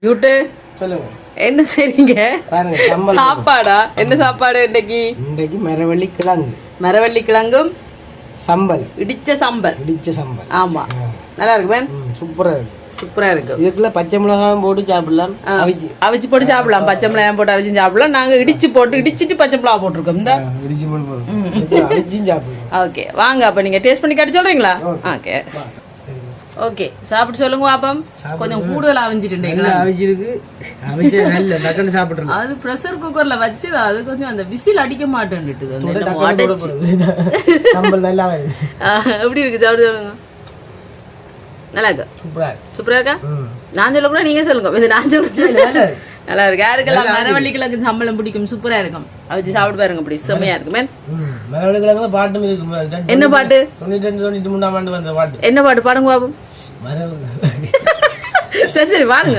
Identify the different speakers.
Speaker 1: யூட்டு
Speaker 2: சொல்லுங்க.
Speaker 1: என்ன செய்றீங்க?
Speaker 2: பாருங்க சம்பல்
Speaker 1: சாப்பாடா? என்ன சாப்பாடு இன்னைக்கு?
Speaker 2: இன்றைக்கு மரவள்ளி கிழங்கு
Speaker 1: மரவள்ளி கிழங்கும்
Speaker 2: சம்பல்,
Speaker 1: இடிச்ச சம்பல்.
Speaker 2: இடிச்ச சம்பல்.
Speaker 1: ஆமா, நல்லா இருக்கு மேன்.
Speaker 2: சூப்பரா இருக்கு.
Speaker 1: சூப்பரா இருக்கு.
Speaker 2: இதுக்குள்ள பச்சை மிளகாயும் போட்டு சாப்பிடலாம்.
Speaker 1: அவிச்சு போட்டு சாப்பிடலாம். பச்சை மிளகாய் போட்டு அவிச்சு சாப்பிடலாம். நாங்க இடிச்சிட்டு பச்சை மிளகா போட்டிருக்கோம். இந்த
Speaker 2: இடிச்சு போட்டு அவிச்சும் சாப்பிடலாம்.
Speaker 1: ஓகே, வாங்க அப்ப நீங்க டேஸ்ட் பண்ணி காட்டி சொல்றீங்களா? ஓகே ஓகே, சாப்பிட்டு சொல்லுங்க பாப்போம். கொஞ்சம் கூடுதலா அவிஞ்சிட்டுங்களா?
Speaker 2: அவிச்சிருக்கு. அவிச்ச நல்ல டக்குன்னு சாப்பிட்டுறலாம்.
Speaker 1: அது பிரஷர் குக்கர்ல வச்சு அது கொஞ்சம் அந்த விசில் அடிக்க மாட்டேன்னுட்டு
Speaker 2: சம்பல் நல்லா
Speaker 1: எப்படி இருக்கு? சாப்பிட்டு சொல்லுங்க. நல்லா இருக்கு. சூப்பரா இருக்கா? நான் சொல்ல கூட நீங்க சொல்லுங்க. இது நான் சொல்றேன். நல்லா இருக்கு. யாருக்கெல்லாம் மரவள்ளி கிழங்கு சம்பளம் பிடிக்கும்? சூப்பரா இருக்கும். அவிச்சு சாப்பிட்டு பாருங்க. அப்படி செம்மையா இருக்கு மேன்.
Speaker 2: மரவள்ளி கிழங்குல பாட்டும் இருக்கு.
Speaker 1: என்ன பாட்டு?
Speaker 2: 92-93 ஆண்டு வந்த பாட்டு.
Speaker 1: என்ன பாட்டு பாடுங்க பாபு?
Speaker 2: மரவள்ளி
Speaker 1: சரி சரி பாருங்க.